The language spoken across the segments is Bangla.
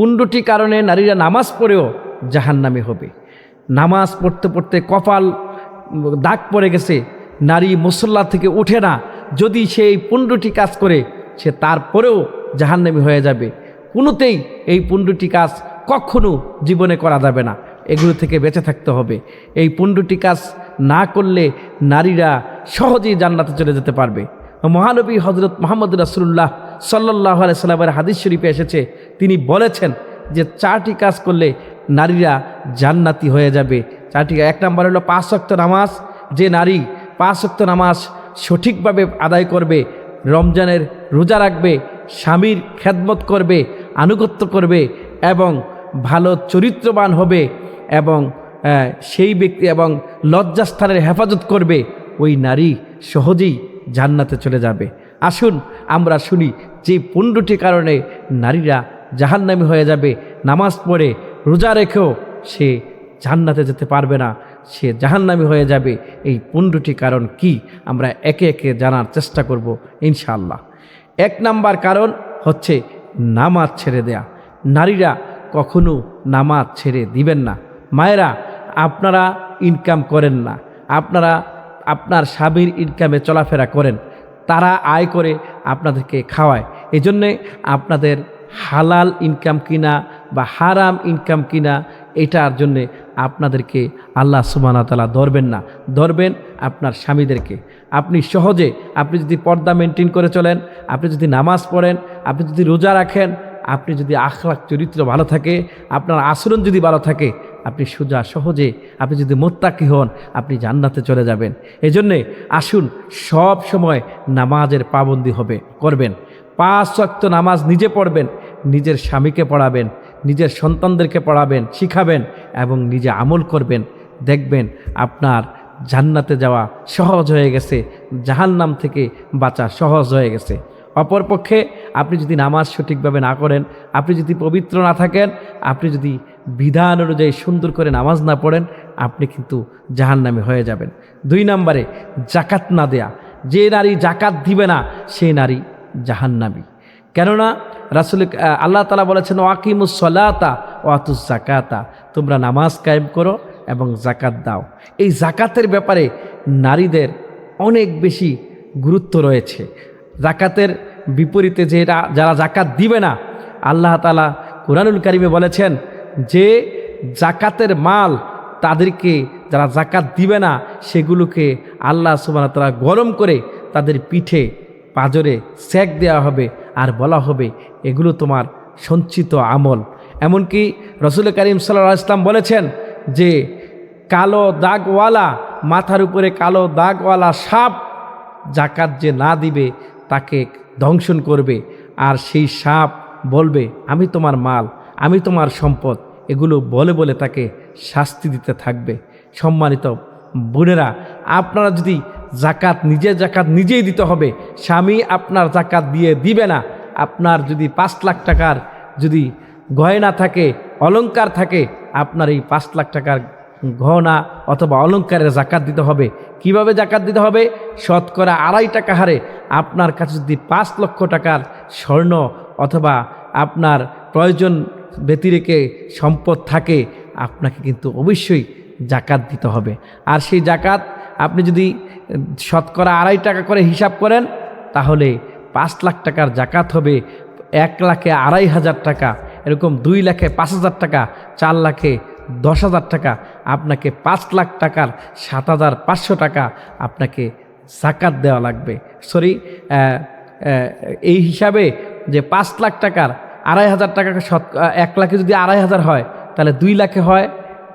15টি কারণে নারীরা নামাজ পড়েও জাহান্নামী হবে। নামাজ পড়তে পড়তে কপাল দাগ পড়ে গেছে, নারী মুসল্লা থেকে ওঠে না, যদি সেই 15টি কাজ করে সে তারপরেও জাহান্নামী হয়ে যাবে। কোনোতেই এই 15টি কাজ কখনো জীবনে করা যাবে না, এগুলো থেকে বেঁচে থাকতে হবে। এই 15টি কাজ না করলে নারীরা সহজেই জান্নাতে চলে যেতে পারবে। মহানবী হযরত মুহাম্মদ রাসূলুল্লাহ সাল্লাল্লাহু আলাইহি সাল্লামের হাদিস শরীফে এসেছে, তিনি বলেছেন যে 4টি কাজ করলে নারীরা জান্নাতি হয়ে যাবে। 4টি, 1 নম্বর হলো 5 ওয়াক্ত নামাজ। যে নারী 5 ওয়াক্ত নামাজ সঠিকভাবে আদায় করবে, রমজানের রোজা রাখবে, স্বামীর খেদমত করবে, আনুগত্য করবে এবং ভালো চরিত্রবান হবে এবং সেই ব্যক্তি এবং লজ্জাস্থানের হেফাজত করবে, ওই নারী সহজেই জান্নাতে চলে যাবে। আসুন আমরা শুনি যে 15টি কারণে নারীরা জাহান্নামী হয়ে যাবে। নামাজ পড়ে রোজা রেখেও সে জান্নাতে যেতে পারবে না, সে জাহান্নামী হয়ে যাবে। এই 15টি কারণ কি আমরা একে একে জানার চেষ্টা করব ইনশাআল্লাহ। 1 নাম্বার কারণ হচ্ছে নামাজ ছেড়ে দেয়া। নারীরা কখনো নামাজ ছেড়ে দিবেন না। মায়েরা, আপনারা ইনকাম করেন না, আপনারা আপনার স্বামীর ইনকামে চলাফেরা করেন, তারা আয় করে আপনাদেরকে খাওয়ায়। এই জন্যে আপনাদের হালাল ইনকাম কিনা বা হারাম ইনকাম কিনা এটার জন্যে আপনাদেরকে আল্লাহ সুবহানাহু ওয়া তাআলা ধরবেন না, ধরবেন আপনার স্বামীদেরকে। আপনি সহজে, আপনি যদি পর্দা মেনটেন করে চলেন, আপনি যদি নামাজ পড়েন, আপনি যদি রোজা রাখেন, আপনি যদি আখলাক চরিত্র ভালো থাকে, আপনার আচরণ যদি ভালো থাকে, আপনি সোজা সহজে, আপনি যদি মুত্তাকি হন, আপনি জান্নাতে চলে যাবেন। এই জন্যে আসুন সব সময় নামাজের পাবন্দি করবেন। 5 ওয়াক্ত নামাজ নিজে পড়বেন, নিজের স্বামীকে পড়াবেন, নিজের সন্তানদেরকে পড়াবেন, শিখাবেন এবং নিজে আমল করবেন। দেখবেন আপনার জান্নাতে যাওয়া সহজ হয়ে গেছে, জাহান্নাম থেকে বাঁচা সহজ হয়ে গেছে। অপরপক্ষে আপনি যদি নামাজ সঠিকভাবে না করেন, আপনি যদি পবিত্র না থাকেন, আপনি যদি বিধান অনুযায়ী সুন্দর করে নামাজ না পড়েন, আপনি কিন্তু জাহান্নামী হয়ে যাবেন। 2 নম্বরে জাকাত না দেয়া। যে নারী জাকাত দিবে না সেই নারী জাহান্নামী। কেননা রাসূল আল্লাহ তাআলা বলেছেন, ওয়াকিমুস সালাতা ওয়া আতুজ যাকাতা, তোমরা নামাজ কায়েম করো এবং জাকাত দাও। এই জাকাতের ব্যাপারে নারীদের অনেক বেশি গুরুত্ব রয়েছে। জাকাতের বিপরীতে যারা জাকাত দিবে না, আল্লাহ তাআলা কুরআনুল কারীমে বলেছেন যে জাকাতের মাল তাদেরকে, যারা জাকাত দিবে না সেগুলোকে আল্লাহ সুবহানাহু ওয়া তাআলা গরম করে তাদের পিঠে পাঁজরে সেক দেওয়া হবে আর বলা হবে এগুলো তোমার সঞ্চিত আমল। এমনকি রাসূল কারীম সাল্লাল্লাহু আলাইহি ওয়াসাল্লাম বলেছেন যে কালো দাগওয়ালা, মাথার উপরে কালো দাগওয়ালা সাপ জাকাত যে না দিবে তাকে দংশন করবে, আর সেই সাপ বলবে আমি তোমার মাল, আমি তোমার সম্পদ, এগুলো বলে বলে তাকে শাস্তি দিতে থাকবে। সম্মানিত বোনেরা, আপনারা যদি জাকাত নিজেই দিতে হবে। স্বামী আপনার জাকাত দিবে না। আপনার যদি 5 লাখ টাকার যদি গয়না থাকে, অলংকার থাকে, আপনার এই 5 লাখ টাকার গহনা অথবা অলংকারের জাকাত দিতে হবে। কিভাবে জাকাত দিতে হবে? শতকরা 2.5 টাকা হারে আপনার কাছে যদি 5 লক্ষ টাকার স্বর্ণ অথবা আপনার প্রয়োজন ব্যতিরেকে সম্পদ থাকে, আপনাকে কিন্তু অবশ্যই জাকাত দিতে হবে। আর সেই জাকাত আপনি যদি শতকরা 2.5 টাকা করে হিসাব করেন, তাহলে 5 লাখ টাকার জাকাত হবে 1 লাখে 2,500 টাকা, এরকম 2 লাখে 5,000 টাকা, 4 লাখে 10,000 টাকা। আপনাকে 5 লাখ টাকার 7,500 টাকা আপনাকে জাকাত দেওয়া লাগবে। এই হিসাবে যে 5 লাখ টাকার 2,500 টাকা, 1 লাখে যদি 2,500 হয় তাহলে 2 লাখে হয়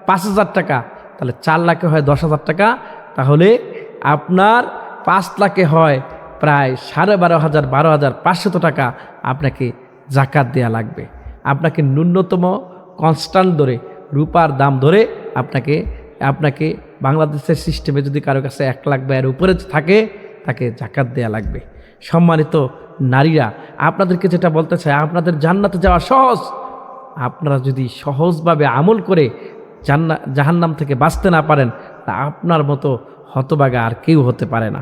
5,000 টাকা, তাহলে 4 লাখে হয় 10,000 টাকা, তাহলে আপনার 5 লাখে হয় প্রায় 12,500 টাকা আপনাকে জাকাত দেয়া লাগবে। আপনাকে ন্যূনতম কনস্ট্যান্ট ধরে, রূপার দাম ধরে আপনাকে বাংলাদেশের সিস্টেমে যদি কারো কাছে 1 লাখ বা এর উপরে থাকে, তাকে জাকাত দেয়া লাগবে। সম্মানিত নারীরা, আপনাদেরকে যেটা বলতে চাই, আপনাদের জান্নাতে যাওয়া সহজ। আপনারা যদি সহজভাবে আমল করে জাহান্নাম থেকে বাঁচতে না পারেন, তা আপনার মতো হতভাগা আর কেউ হতে পারে না।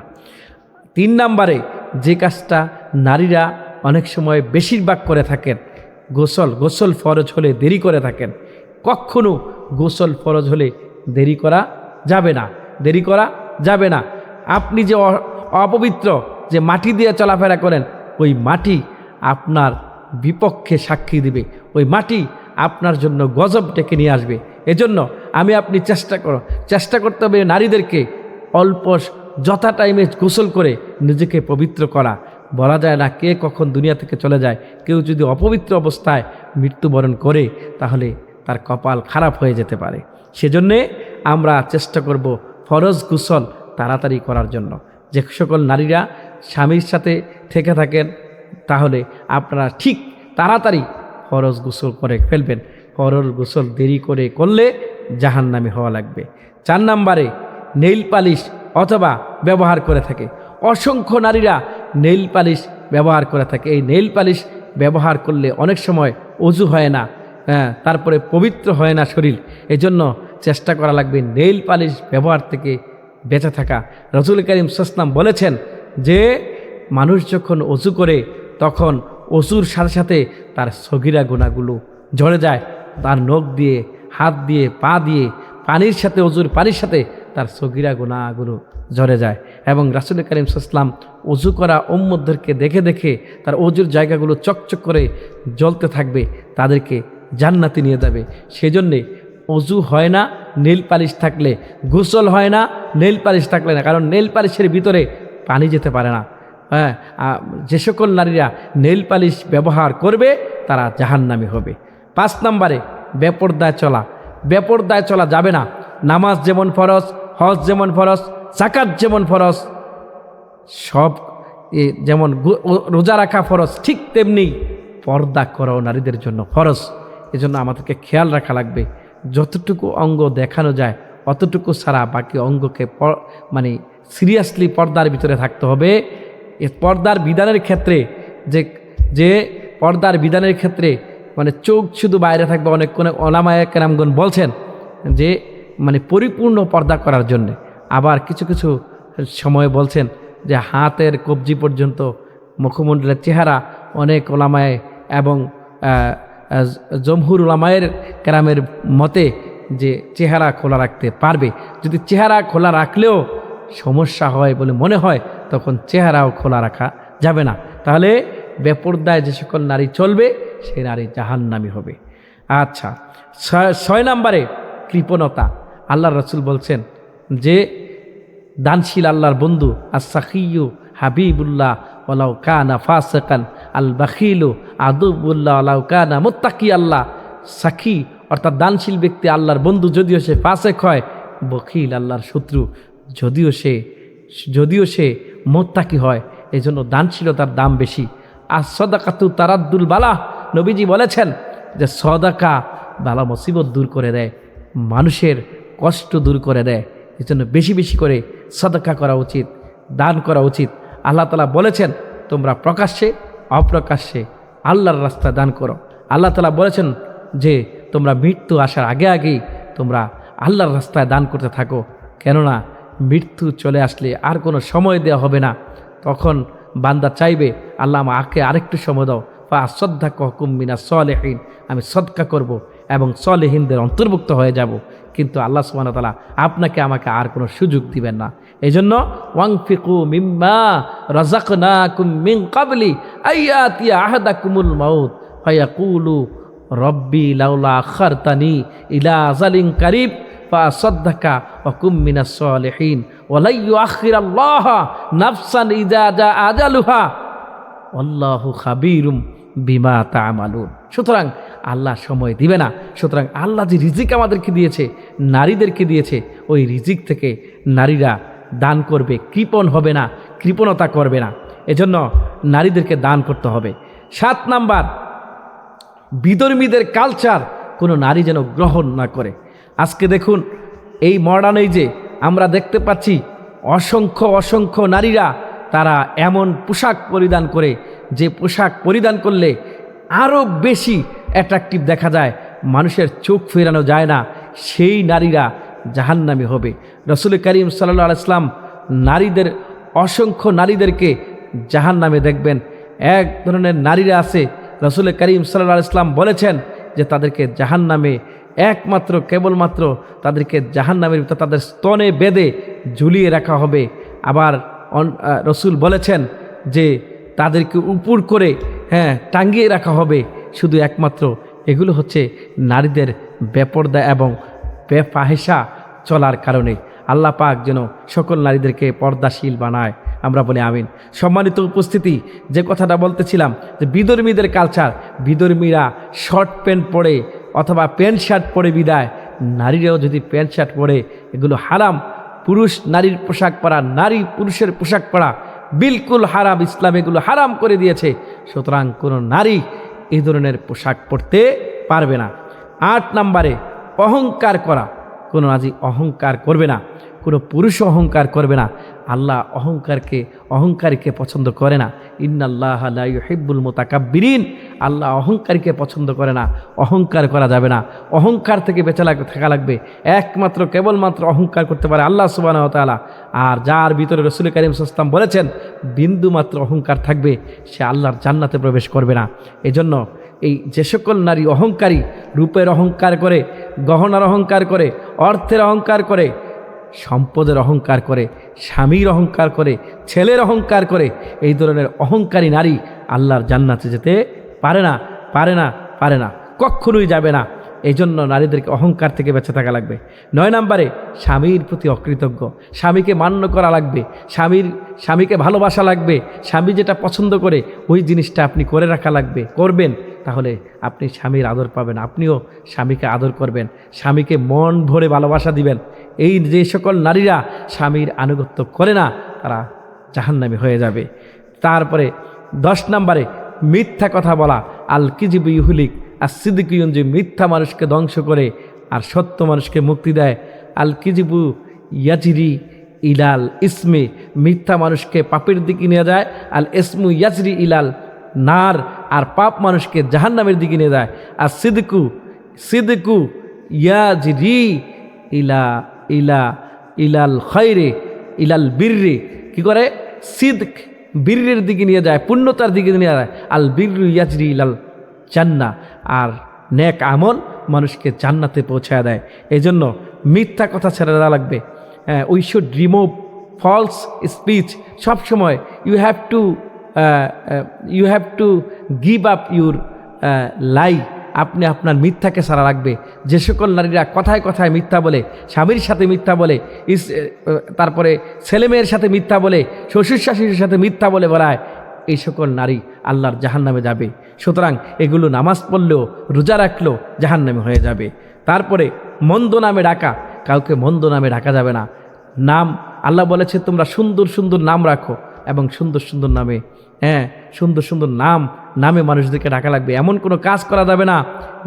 3 নম্বরে যে কাজটা নারীরা অনেক সময় বেশিরভাগ করে থাকেন, গোসল ফরজ হলে দেরি করে থাকেন। কখনো গোসল ফরজ হলে দেরি করা যাবে না। আপনি যে অপবিত্র, যে মাটি দিয়ে চলাফেরা করেন, ওই মাটি আপনার বিপক্ষে সাক্ষী দিবে, ওই মাটি আপনার জন্য গজব ডেকে নিয়ে আসবে। এজন্য আপনি চেষ্টা করতে হবে নারীদেরকে অল্প যথা টাইমে গোসল করে নিজেকে পবিত্র করা। বলা যায় না কে কখন দুনিয়া থেকে চলে যায়। কেউ যদি অপবিত্র অবস্থায় মৃত্যুবরণ করে তাহলে তার কপাল খারাপ হয়ে যেতে পারে। সেজন্যে আমরা চেষ্টা করব ফরজ গোসল তাড়াতাড়ি করার জন্য। যে সকল নারীরা স্বামীর সাথে থেকে থাকেন তাহলে আপনারা ঠিক তাড়াতাড়ি ফরজ গোসল করে ফেলবেন। ফরজ গোসল দেরি করলে জাহান্নামী হওয়া লাগবে। 4 নম্বরে নেইল পালিশ অথবা ব্যবহার করে থাকে। অসংখ্য নারীরা নেইল পালিশ ব্যবহার করে থাকে। এই নেইল পালিশ ব্যবহার করলে অনেক সময় অজু হয় না, তারপরে পবিত্র হয় না শরীর। এজন্য চেষ্টা করা লাগবে নেইল পালিশ ব্যবহার থেকে বেঁচে থাকা। রাসূল করিম সাল্লাল্লাহু আলাইহি ওয়াসাল্লাম বলেছেন যে মানুষ যখন অজু করে তখন অজুর সাথে সাথে তার সগীরা গুনাহগুলো ঝরে যায়। তার নখ দিয়ে, হাত দিয়ে, পা দিয়ে পানির সাথে, অজুর পানির সাথে তার সগীরা গুনাহগুলো ঝরে যায়। এবং রাসূল করিম সাল্লাল্লাহু আলাইহি ওয়াসাল্লাম অজু করা উম্মতদেরকে দেখে দেখে তার অজুর জায়গাগুলো চকচক করে জ্বলতে থাকবে, তাদেরকে জান্নাতে নিয়ে যাবে। সেজন্যে অজু হয় না নেইল পালিশ থাকলে, গোসল হয় না নেইল পালিশ থাকলে না, কারণ নেইল পালিশের ভিতরে পানি যেতে পারে না। যে সকল নারীরা নেইল পালিশ ব্যবহার করবে তারা জাহান্নামী হবে। 5 নম্বরে বেপরদায় চলা যাবে না। নামাজ যেমন ফরজ, হজ যেমন ফরজ, যাকাত যেমন ফরজ, সব যেমন রোজা রাখা ফরজ, ঠিক তেমনি পর্দা করাও নারীদের জন্য ফরজ। এজন্য আমাদেরকে খেয়াল রাখা লাগবে যতটুকু অঙ্গ দেখানো যায় অতটুকু ছাড়া বাকি অঙ্গকে সিরিয়াসলি পর্দার ভিতরে থাকতে হবে। পর্দার বিধানের ক্ষেত্রে যে পর্দার বিধানের ক্ষেত্রে চোখ শুধু বাইরে থাকবে। অনেক ওলামায়ে কেরামগণ বলছেন যে পরিপূর্ণ পর্দা করার জন্য। আবার কিছু কিছু সময় বলছেন যে হাতের কবজি পর্যন্ত মুখমণ্ডলের চেহারা, অনেক ওলামায়ে এবং জমহুর ওলামায়ের কেরামের মতে যে চেহারা খোলা রাখতে পারবে। যদি চেহারা খোলা রাখলেও সমস্যা হয় বলে মনে হয় তখন চেহারাও খোলা রাখা যাবে না। তাহলে বেপরদায় যে সকল নারী চলবে সেই নারী জাহান্নামী হবে। আচ্ছা, 6 নম্বরে কৃপণতা। আল্লাহর রাসূল বলছেন যে দানশীল আল্লাহর বন্ধু আস-সাখিয়্যু হাবিবুল্লাহ ওয়ালাউ কানা ফাসিকান, আল বাখিলু আদুবুল্লাহ ওয়ালাউ কানা মুত্তাকি। আল্লাহ সাখী অর্থাৎ দানশীল ব্যক্তি আল্লাহর বন্ধু, যদিও সে ফাসিক হয়। বখিল আল্লাহর শত্রু, যদিও সে মুত্তাকি হয়। এই জন্য দানশীলতার দাম বেশি। আর সদাকাতু তারাদ্দুল বালা, নবীজি বলেছেন যে সদাকা বালা মুসিবত দূর করে দেয়, মানুষের কষ্ট দূর করে দেয়। এই জন্য বেশি বেশি করে সদাকা করা উচিত, দান করা উচিত। আল্লাহ তাআলা বলেছেন তোমরা প্রকাশ্যে অপ্রকাশ্যে আল্লাহর রাস্তায় দান করো। আল্লাহ তাআলা বলেছেন যে তোমরা মৃত্যু আসার আগে আগেই তোমরা আল্লাহর রাস্তায় দান করতে থাকো, কেননা মৃত্যু চলে আসলে আর কোনো সময় দেওয়া হবে না। তখন বান্দা চাইবে আল্লাহ আমাকে আরেকটু সময় দাও, ফাসাদ্দাকুম মিনাস সলিহিন, আমি সদকা করব এবং সলিহিনদের অন্তর্ভুক্ত হয়ে যাব। কিন্তু আল্লাহ সুবহানাহু ওয়া তাআলা আপনাকে আমাকে আর কোনো সুযোগ দিবেন না। এই জন্য ওয়ানফিকু মিম্মা রাযাকনাকুম মিন ক্বাবলি আইয়াতিয়া আহাদাকুমুল মাউত ফায়াকুলু রব্বি লাউলা আখারতানি ইলা আযালিন কারীব ফাসাদ্দাকা ওয়া কুম মিনাস সলিহিন ওয়া লা ইউআখিরাল্লাহ নাফসান ইযা জা আজালুহা আল্লাহু খাবীরুম বিমা তা'মালুন। সুতরাং আল্লাহ সময় দিবে না। সুতরাং আল্লাহ যে রিজিক আমাদেরকে দিয়েছে, নারীদেরকে দিয়েছে, ওই রিজিক থেকে নারীরা দান করবে, কৃপণ হবে না, কৃপণতা করবে না। এজন্য নারীদেরকে দান করতে হবে। 7 নাম্বার, বিধর্মীদের কালচার কোনো নারী যেন গ্রহণ না করে। আজকে দেখুন এই মডার্ন এজে আমরা দেখতে পাচ্ছি অসংখ্য নারীরা তারা এমন পোশাক পরিধান করে যে পোশাক পরিধান করলে আরও বেশি অ্যাট্রাকটিভ দেখা যায়, মানুষের চোখ ফেরানো যায় না, সেই নারীরা জাহান্নামী হবে। রাসূল করিম সাল্লাল্লাহু আলাইহি ওয়াসাল্লাম অসংখ্য নারীদেরকে জাহান্নামে দেখবেন। এক ধরনের নারীরা আছে রাসূল করিম সাল্লাল্লাহু আলাইহি ওয়াসাল্লাম বলেছেন যে তাদেরকে জাহান্নামে একমাত্র কেবলমাত্র তাদেরকে জাহান্নামের ভিতর তাদের স্তনে বেঁধে ঝুলিয়ে রাখা হবে। আবার রসুল বলেছেন যে তাদেরকে উপর করে টাঙ্গিয়ে রাখা হবে। শুধু একমাত্র এগুলো হচ্ছে নারীদের বেপরদা এবং বেফাহেসা চলার কারণে। আল্লাহ পাক যেন সকল নারীদেরকে পর্দাশীল বানায়, আমরা বলি আমিন। সম্মানিত উপস্থিতি, যে কথাটা বলতেছিলাম যে বিধর্মীদের কালচার, বিধর্মীরা শর্ট প্যান্ট পরে অথবা প্যান্ট শার্ট পরে বিদায়, নারীরাও যদি প্যান্ট শার্ট পরে এগুলো হারাম। পুরুষ নারীর পোশাক পরা, নারী পুরুষের পোশাক পরা বিলকুল হারাম, ইসলাম এগুলো হারাম করে দিয়েছে। সুতরাং কোনো নারী এই ধরনের পোশাক পরতে পারবে না। 8 নম্বরে অহংকার করা, কোনো নারী অহংকার করবে না, কোনো পুরুষ অহংকার করবে না। আল্লাহ অহংকারীকে পছন্দ করে না। ইন্নাল্লাহা লা ইউহিব্বুল মুতাকাব্বিরিন, আল্লাহ অহংকারীকে পছন্দ করে না। অহংকার করা যাবে না, অহংকার থেকে বেঁচে থাকা লাগবে। একমাত্র কেবলমাত্র অহংকার করতে পারে আল্লাহ সুবহানাহু ওয়া তাআলা। আর যার ভিতরে রাসূল কারীম সাল্লাল্লাহু আলাইহি ওয়াসাল্লাম বলেছেন বিন্দু মাত্র অহংকার থাকবে, সে আল্লাহর জান্নাতে প্রবেশ করবে না। এজন্য এই যে সকল নারী অহংকারী, রূপের অহংকার করে, গহনার অহংকার করে, অর্থের অহংকার করে, সম্পদের অহংকার করে, স্বামীর অহংকার করে, ছেলের অহংকার করে, এই ধরনের অহংকারী নারী আল্লাহর জান্নাতে যেতে পারে না, পারে না, পারে না, কখনোই যাবে না। এই জন্য নারীদেরকে অহংকার থেকে বেঁচে থাকা লাগবে। 9 নম্বরে স্বামীর প্রতি অকৃতজ্ঞ, স্বামীকে মান্য করা লাগবে, স্বামীকে ভালোবাসা লাগবে। স্বামী যেটা পছন্দ করে ওই জিনিসটা আপনি করে রাখা লাগবে, করবেন, তাহলে আপনি স্বামীর আদর পাবেন, আপনিও স্বামীকে আদর করবেন, স্বামীকে মন ভরে ভালোবাসা দিবেন। এই যে সকল নারীরা স্বামীর আনুগত্য করে না তারা জাহান্নামী হয়ে যাবে। তারপরে 10 নম্বরে মিথ্যা কথা বলা, আল কিযিবু ইউহলিক as-সিদকু ইউনজি, মিথ্যা মানুষকে ধ্বংস করে আর সত্য মানুষকে মুক্তি দেয়। আল কিযিবু ইয়াজরি ইলাল ইসমে, মিথ্যা মানুষকে পাপের দিকে নিয়ে যায়। আল ইসমু ইয়াজরি ইলাল নার, আর পাপ মানুষকে জাহান্নামের দিকে নিয়ে যায়। আর সিদকু ইয়াজরি ইলাল খায়রে ইলাল বিররি, কি করে? সিদক বীরের দিকে নিয়ে যায়, পূর্ণতার দিকে নিয়ে যায়। আল বিররু ইয়াজরি ইলাল জান্নাহ, আর নেক আমল মানুষকে জান্নাতে পৌঁছায় দেয়। এই জন্য মিথ্যা কথা ছেড়ে দেওয়া লাগবে। We should remove false speech. সবসময় you have to give up your lie. আপনি আপনার মিথ্যাকে ছাড়া রাখবে। যে সকল নারীরা কথায় কথায় মিথ্যা বলে, স্বামীর সাথে মিথ্যা বলে, তারপরে ছেলেমেয়ের সাথে মিথ্যা বলে, শ্বশুর শাশুড়ির সাথে মিথ্যা বলে বেড়ায়, এই সকল নারী আল্লাহর জাহান্নামে যাবে। সুতরাং এগুলো নামাজ পড়লেও রোজা রাখলেও জাহান্নামে হয়ে যাবে। তারপরে মন্দ নামে ডাকা, কাউকে মন্দ নামে ডাকা যাবে না। নাম আল্লাহ বলেছে তোমরা সুন্দর সুন্দর নাম রাখো, এবং সুন্দর সুন্দর নামে সুন্দর সুন্দর নামে মানুষদেরকে ডাকা লাগবে। এমন কোনো কাজ করা যাবে না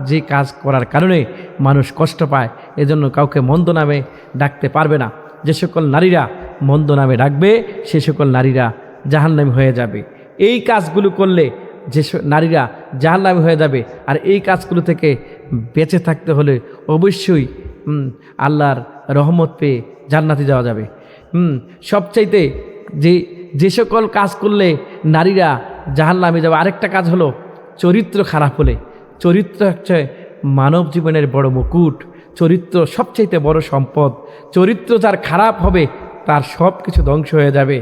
যে কাজ করার কারণে মানুষ কষ্ট পায়। এজন্য কাউকে মন্দ নামে ডাকতে পারবে না। যে সকল নারীরা মন্দ নামে ডাকবে সে সকল নারীরা জাহান্নামী হয়ে যাবে। এই কাজগুলো করলে যে নারীরা জাহান্নামী হয়ে যাবে। আর এই কাজগুলো থেকে বেঁচে থাকতে হলে অবশ্যই আল্লাহর রহমত পেয়ে জান্নাতে যাওয়া যাবে। সবচাইতে যে সকল কাজ করলে নারীরা জাহান্নামে যাবে, আরেকটা কাজ হলো চরিত্র খারাপ হলে। চরিত্র হচ্ছে মানব জীবনের বড় মুকুট, চরিত্র সবচাইতে বড় সম্পদ। চরিত্র যার খারাপ হবে তার সব কিছু ধ্বংস হয়ে যাবে।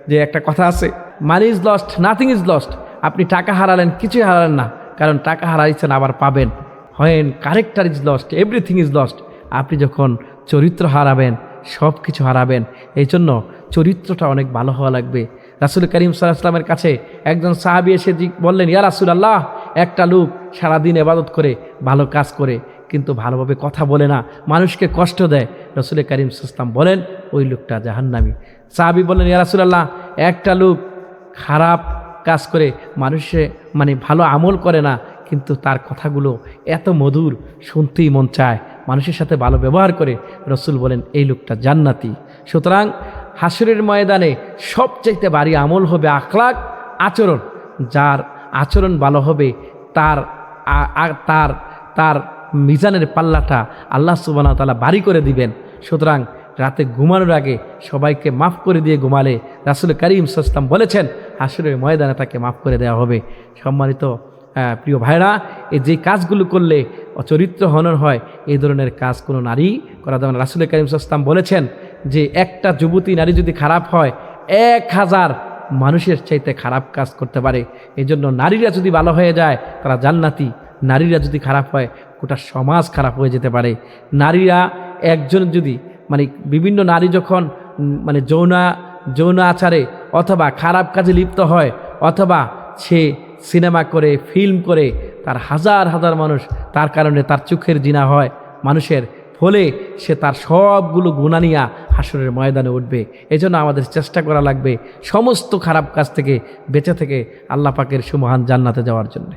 যে একটা কথা আছে, money is lost, nothing is lost. আপনি টাকা হারালেন, কিছুই হারালেন না, কারণ টাকা হারাইছেন আবার পাবেন। When character is lost, everything is lost. আপনি যখন চরিত্র হারাবেন সব কিছু হারাবেন। এই জন্য চরিত্রটা অনেক ভালো হওয়া লাগবে। রাসূল করিম সাল্লাল্লাহু আলাইহি ওয়াসাল্লামের কাছে একজন সাহাবী এসে বললেন, ইয়া রাসূলুল্লাহ, একটা লোক সারাদিন ইবাদত করে, ভালো কাজ করে, কিন্তু ভালোভাবে কথা বলে না, মানুষকে কষ্ট দেয়। রাসূল করিম সাল্লাল্লাহু আলাইহি ওয়াসাল্লাম বলেন ওই লোকটা জাহান্নামী। সাহাবী বললেন, ইয়া রাসূলুল্লাহ, একটা লোক খারাপ কাজ করে, মানুষে ভালো আমল করে না, কিন্তু তার কথাগুলো এত মধুর, শুনতেই মন চায়, মানুষের সাথে ভালো ব্যবহার করে। রাসূল বলেন এই লোকটা জান্নাতি। সুতরাং হাসরের ময়দানে সবচাইতে ভারী আমল হবে আখলাক, আচরণ। যার আচরণ ভালো হবে তার তার মিজানের পাল্লাটা আল্লাহ সুবহানাহু ওয়া তাআলা ভারী করে দিবেন। সুতরাং রাতে ঘুমানোর আগে সবাইকে মাফ করে দিয়ে ঘুমালে রাসূল করিম সাল্লাল্লাহু আলাইহি ওয়াসাল্লাম বলেছেন হাসরের ময়দানে তাকে মাফ করে দেওয়া হবে। সম্মানিত প্রিয় ভাইরা, এই যে কাজগুলো করলে চরিত্র হনন হয়, এই ধরনের কাজ কোনো নারী করা যাবে না। রাসূল করিম সাল্লাল্লাহু আলাইহি ওয়াসাল্লাম বলেছেন যে একটা যুবতী নারী যদি খারাপ হয় 1000 মানুষের চাইতে খারাপ কাজ করতে পারে। এই জন্য নারীরা যদি ভালো হয়ে যায় তারা জান্নাতি, নারীরা যদি খারাপ হয় গোটা সমাজ খারাপ হয়ে যেতে পারে। নারীরা একজন যদি বিভিন্ন নারী যখন মানে যৌন আচারে অথবা খারাপ কাজে লিপ্ত হয়, অথবা সে সিনেমা করে ফিল্ম করে, তার হাজার হাজার মানুষ তার কারণে তার চোখের জিনা হয় মানুষের, ফলে সে তার সবগুলো গুনাহ নিয়া হাসরের ময়দানে উঠবে। এজন্য আমাদের চেষ্টা করা লাগবে সমস্ত খারাপ কাজ থেকে বেঁচে থেকে আল্লাহ পাকের সুমহান জান্নাতে যাওয়ার জন্য।